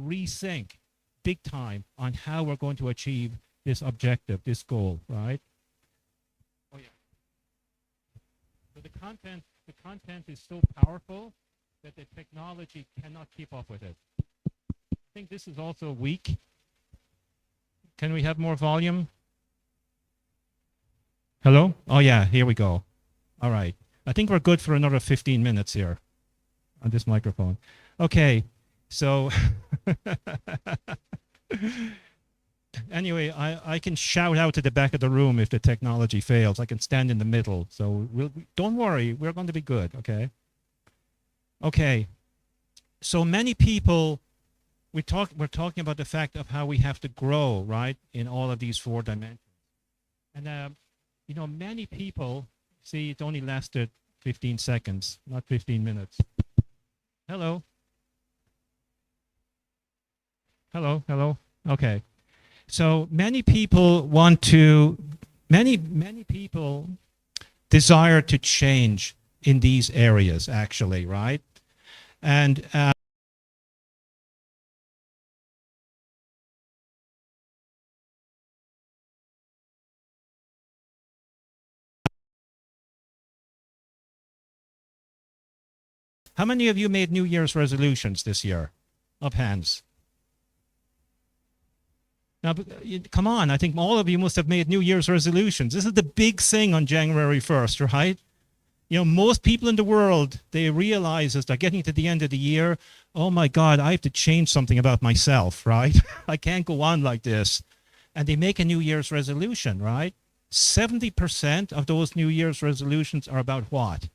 rethink big time on how we're going to achieve this objective, this goal, right? Oh yeah. So the content is so powerful that the technology cannot keep up with it. I think this is also weak. Can we have more volume? Hello? Oh yeah, here we go. All right. I think we're good for another 15 minutes here on this microphone. Okay, so anyway, I can shout out to the back of the room if the technology fails. I can stand in the middle. So don't worry, we're going to be good, okay? Okay, so many people, we're talking about the fact of how we have to grow, right, in all of these 4 dimensions. And, you know, many people, see, it only lasted 15 seconds, not 15 minutes. Hello? Hello, hello? Okay. So many people want to, many people desire to change in these areas, actually, right? And how many of you made New Year's resolutions this year? Up hands. Now, come on, I think all of you must have made New Year's resolutions. This is the big thing on January 1st, right? You know, most people in the world, they realize as they're getting to the end of the year, oh my God, I have to change something about myself, right? I can't go on like this. And they make a New Year's resolution, right? 70% of those New Year's resolutions are about what?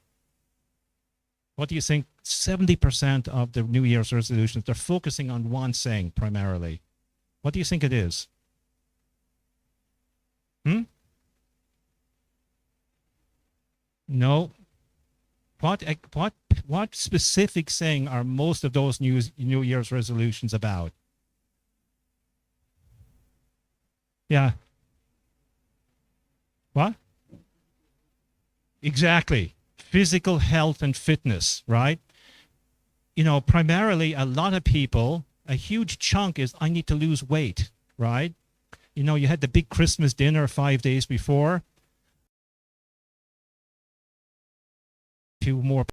What do you think? 70% of the New Year's resolutions, they're focusing on one thing primarily. What do you think it is? No. What specific thing are most of those New Year's resolutions about? Yeah. What? Exactly. Physical health and fitness, right? You know, primarily a lot of people, a huge chunk is I need to lose weight, right? You know, you had the big Christmas dinner 5 days before. Few more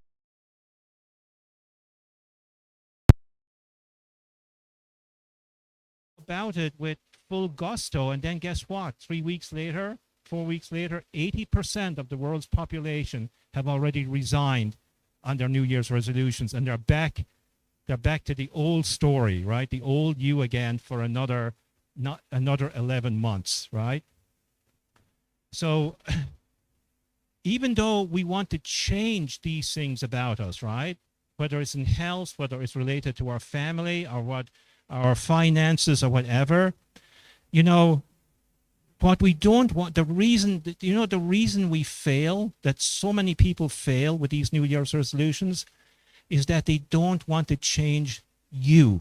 about it with full gusto, and then guess what? 3 weeks later, 4 weeks later, 80% of the world's population have already resigned on their New Year's resolutions, and they're back to the old story, right? The old you again for another 11 months, right? So even though we want to change these things about us, right? Whether it's in health, whether it's related to our family or what our finances or whatever, you know, what we don't want, the reason we fail, that so many people fail with these New Year's resolutions, is that they don't want to change you,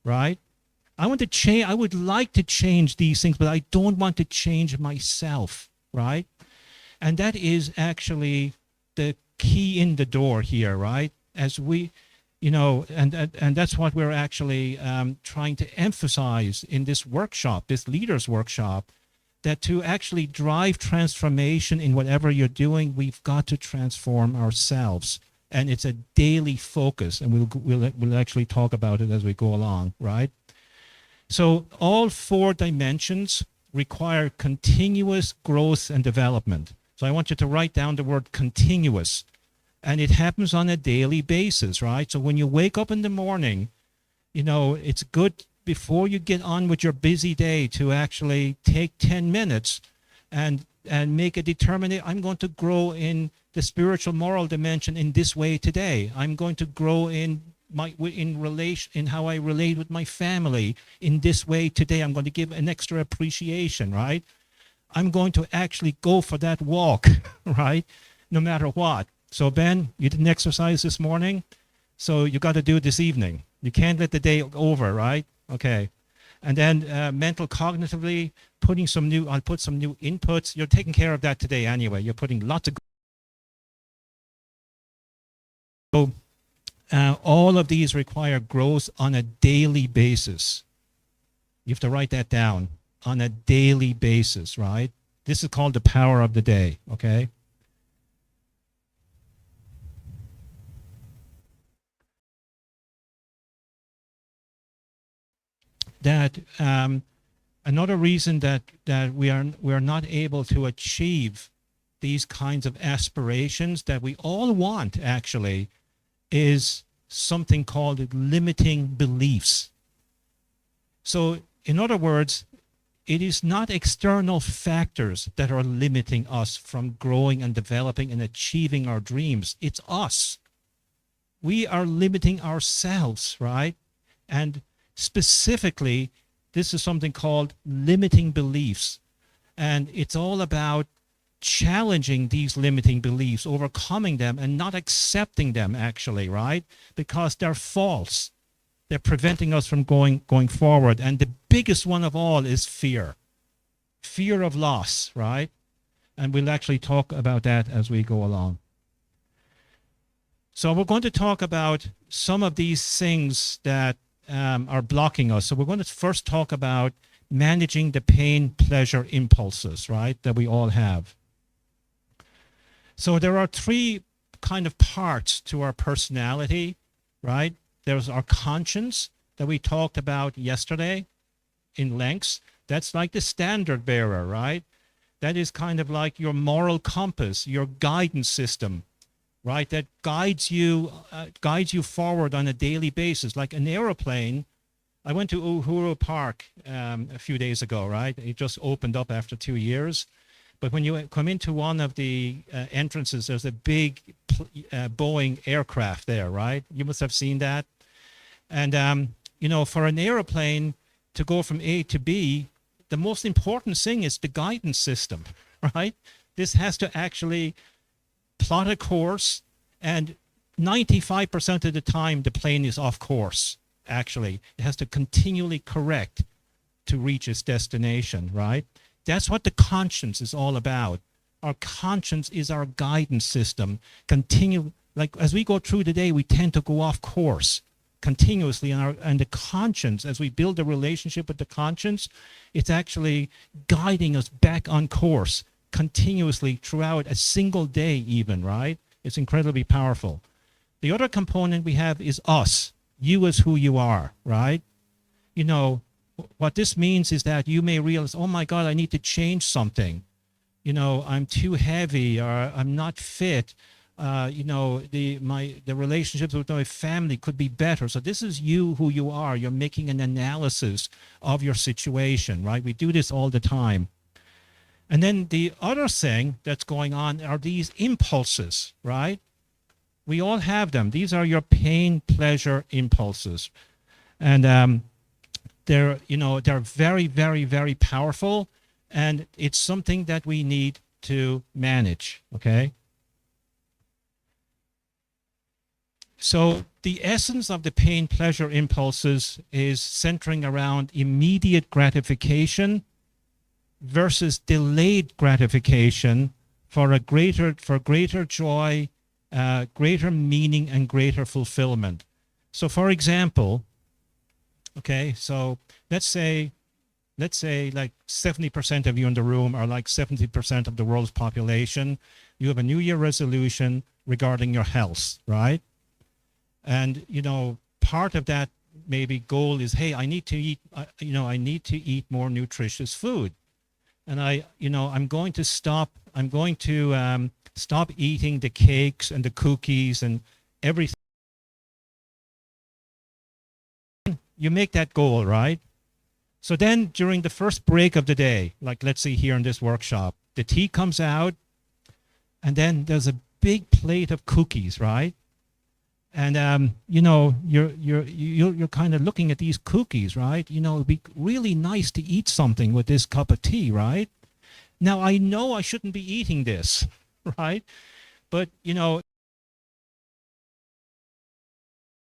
right? I would like to change these things, but I don't want to change myself, right? And that is actually the key in the door here, right? As we, you know, and that's what we're actually trying to emphasize in this workshop, this leaders workshop, that to actually drive transformation in whatever you're doing, we've got to transform ourselves. And it's a daily focus, and we'll actually talk about it as we go along, right? So all 4 dimensions require continuous growth and development. So I want you to write down the word continuous, and it happens on a daily basis, right? So when you wake up in the morning, you know, it's good before you get on with your busy day to actually take 10 minutes and make a determination. I'm going to grow in the spiritual moral dimension in this way today. I'm going to grow in how I relate with my family in this way today. I'm going to give an extra appreciation, right? I'm going to actually go for that walk, right? No matter what. So Ben, you didn't exercise this morning, so you got to do it this evening. You can't let the day over, right? Okay. And then mental cognitively, I'll put some new inputs. You're taking care of that today anyway. You're putting lots of all of these require growth on a daily basis. You have to write that down, on a daily basis, right? This is called the power of the day, okay? That another reason that we are not able to achieve these kinds of aspirations that we all want, actually, is something called limiting beliefs. So in other words, it is not external factors that are limiting us from growing and developing and achieving our dreams. It's us. We are limiting ourselves, right? And specifically, this is something called limiting beliefs. And it's all about challenging these limiting beliefs, overcoming them, and not accepting them, actually, right? Because they're false. They're preventing us from going forward. And the biggest one of all is fear. Fear of loss, right? And we'll actually talk about that as we go along. So we're going to talk about some of these things that are blocking us. So we're going to first talk about managing the pain-pleasure impulses, right, that we all have. So there are three kind of parts to our personality, right? There's our conscience that we talked about yesterday in lengths. That's like the standard bearer, right? That is kind of like your moral compass, your guidance system, right? That guides you forward on a daily basis. Like an aeroplane. I went to Uhuru Park a few days ago, right? It just opened up after 2 years. But when you come into one of the entrances, there's a big Boeing aircraft there, right? You must have seen that. And, you know, for an airplane to go from A to B, the most important thing is the guidance system, right? This has to actually plot a course, and 95% of the time, the plane is off course, actually. It has to continually correct to reach its destination, right? That's what the conscience is all about. Our conscience is our guidance system. Like as we go through the day, we tend to go off course continuously, and the conscience, as we build a relationship with the conscience, it's actually guiding us back on course continuously throughout a single day even, right? It's incredibly powerful. The other component we have is us. You as who you are, right? You know, what this means is that you may realize, oh my God, I need to change something. You know, I'm too heavy, or I'm not fit. You know, the relationships with my family could be better. So this is you, who you are. You're making an analysis of your situation, right? We do this all the time. And then the other thing that's going on are these impulses, right? We all have them. These are your pain-pleasure impulses. And they're very, very, very powerful. And it's something that we need to manage, okay? So the essence of the pain-pleasure impulses is centering around immediate gratification versus delayed gratification for greater joy, greater meaning, and greater fulfillment. So for example, okay, so let's say like 70% of you in the room are like 70% of the world's population. You have a New Year resolution regarding your health, right? And, you know, part of that maybe goal is, hey, I need to eat, I need to eat more nutritious food. And I'm going to stop eating the cakes and the cookies and everything. You make that goal, right? So then during the first break of the day, like let's say here in this workshop, the tea comes out, and then there's a big plate of cookies, right? And you're kind of looking at these cookies, right? You know, it'd be really nice to eat something with this cup of tea, right? Now I know I shouldn't be eating this, right? But you know,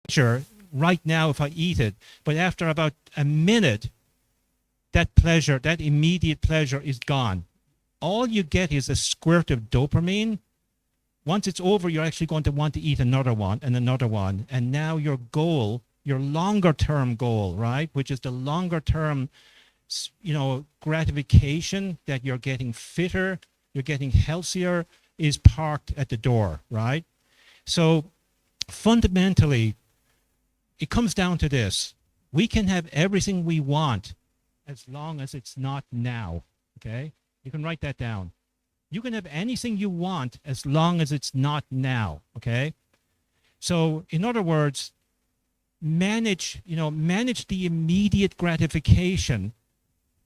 sure, right now if I eat it, but after about a minute, that pleasure, that immediate pleasure is gone. All you get is a squirt of dopamine, Once it's over, you're actually going to want to eat another one and another one. And now your goal, your longer term goal, right, which is the longer term, gratification that you're getting fitter, you're getting healthier, is parked at the door, right? So fundamentally, it comes down to this. We can have everything we want as long as it's not now, okay? You can write that down. You can have anything you want as long as it's not now, okay? So in other words, manage the immediate gratification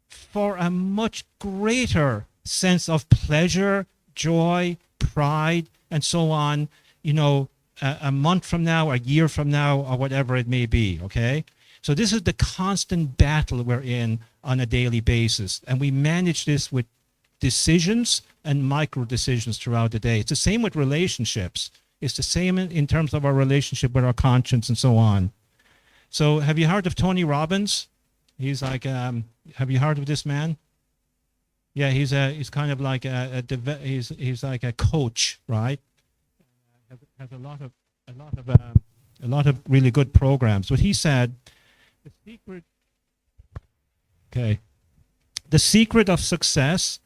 for a much greater sense of pleasure, joy, pride, and so on, a month from now, a year from now, or whatever it may be, okay? So this is the constant battle we're in on a daily basis. And we manage this with decisions and micro decisions throughout the day. It's the same with relationships. It's the same in terms of our relationship with our conscience and so on. So have you heard of Tony Robbins? He's like, have you heard of this man? Yeah, he's kind of like he's like a coach, right? Has a lot of really good programs. But he said, the secret of success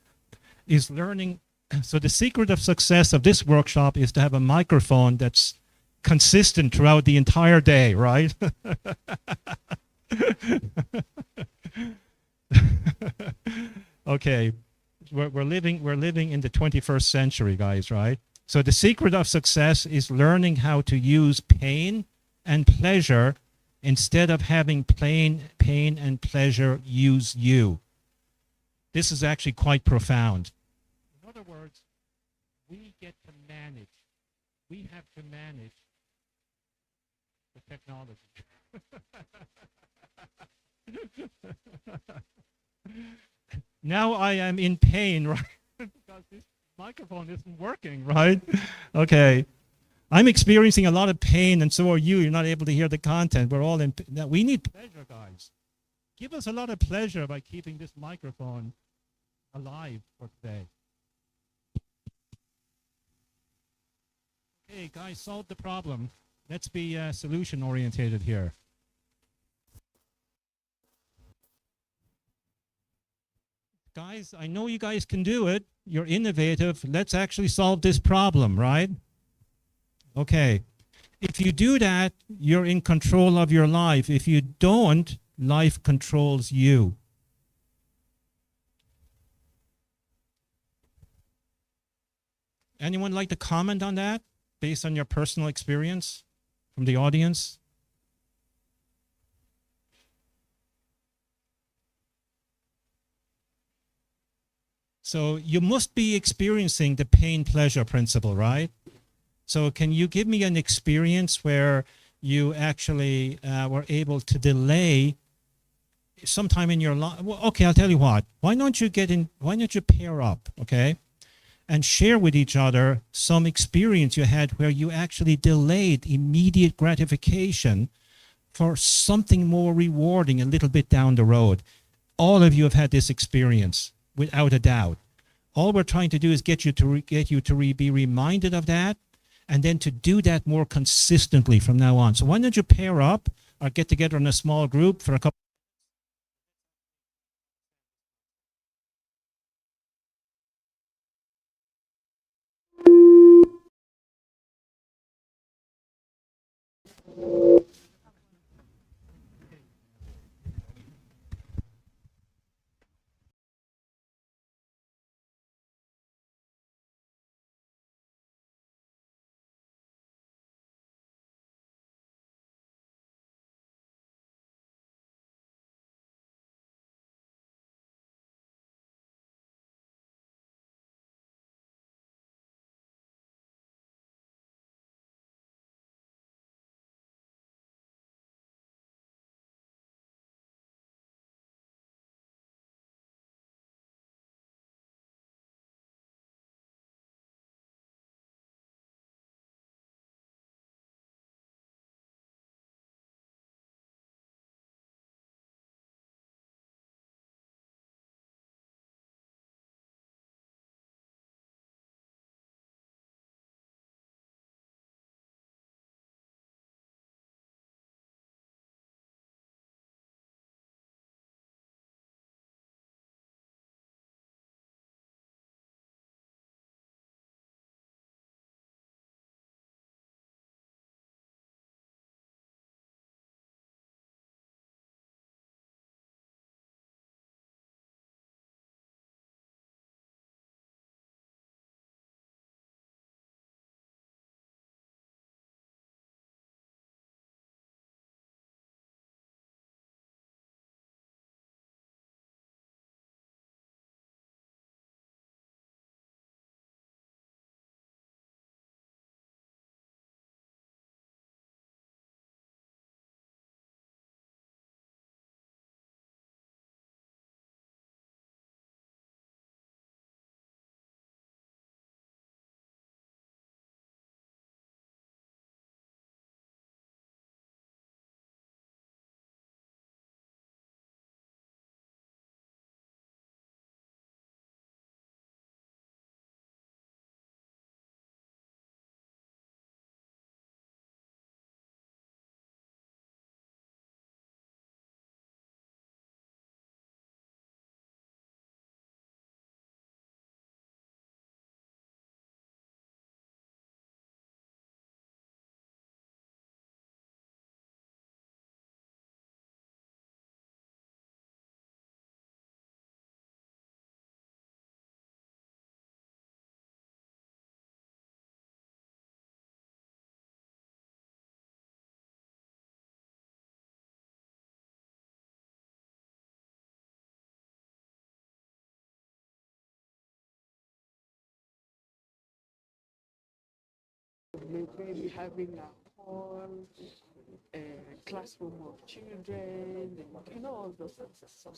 is learning. So the secret of success of this workshop is to have a microphone that's consistent throughout the entire day, right? Okay, we're living in the 21st century, guys, right? So the secret of success is learning how to use pain and pleasure instead of having pain and pleasure use you. This is actually quite profound. In other words, we get to manage. We have to manage the technology. Now I am in pain, right? Because this microphone isn't working, right? Okay. I'm experiencing a lot of pain, and so are you. You're not able to hear the content. We're all in. We need pleasure, guys. Give us a lot of pleasure by keeping this microphone alive for today. Okay, guys, solve the problem. Let's be solution-orientated here. Guys, I know you guys can do it. You're innovative. Let's actually solve this problem, right? Okay. If you do that, you're in control of your life. If you don't, life controls you. Anyone like to comment on that based on your personal experience from the audience? So you must be experiencing the pain-pleasure principle, right? So can you give me an experience where you actually were able to delay sometime in your life? Well, okay, I'll tell you what. Why don't you pair up, okay? And share with each other some experience you had where you actually delayed immediate gratification for something more rewarding a little bit down the road. All of you have had this experience, without a doubt. All we're trying to do is get you to be reminded of that, and then to do that more consistently from now on. So why don't you pair up or get together in a small group for a couple college, maybe having a whole classroom of children, and all those things. So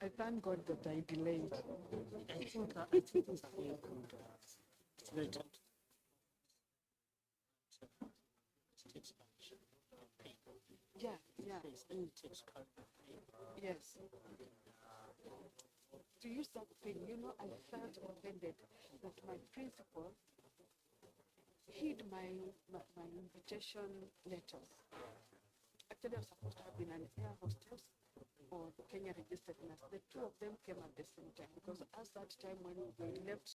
I thank God that I delayed. I think it's very good. It's very tempting. It takes action on people. Yeah, yeah, And it takes courage. yes. To use that thing, I felt offended that my principal hid my invitation letters. Actually, I was supposed to have been an air hostess or Kenya registered nurse. The two of them came at the same time because at that time when we left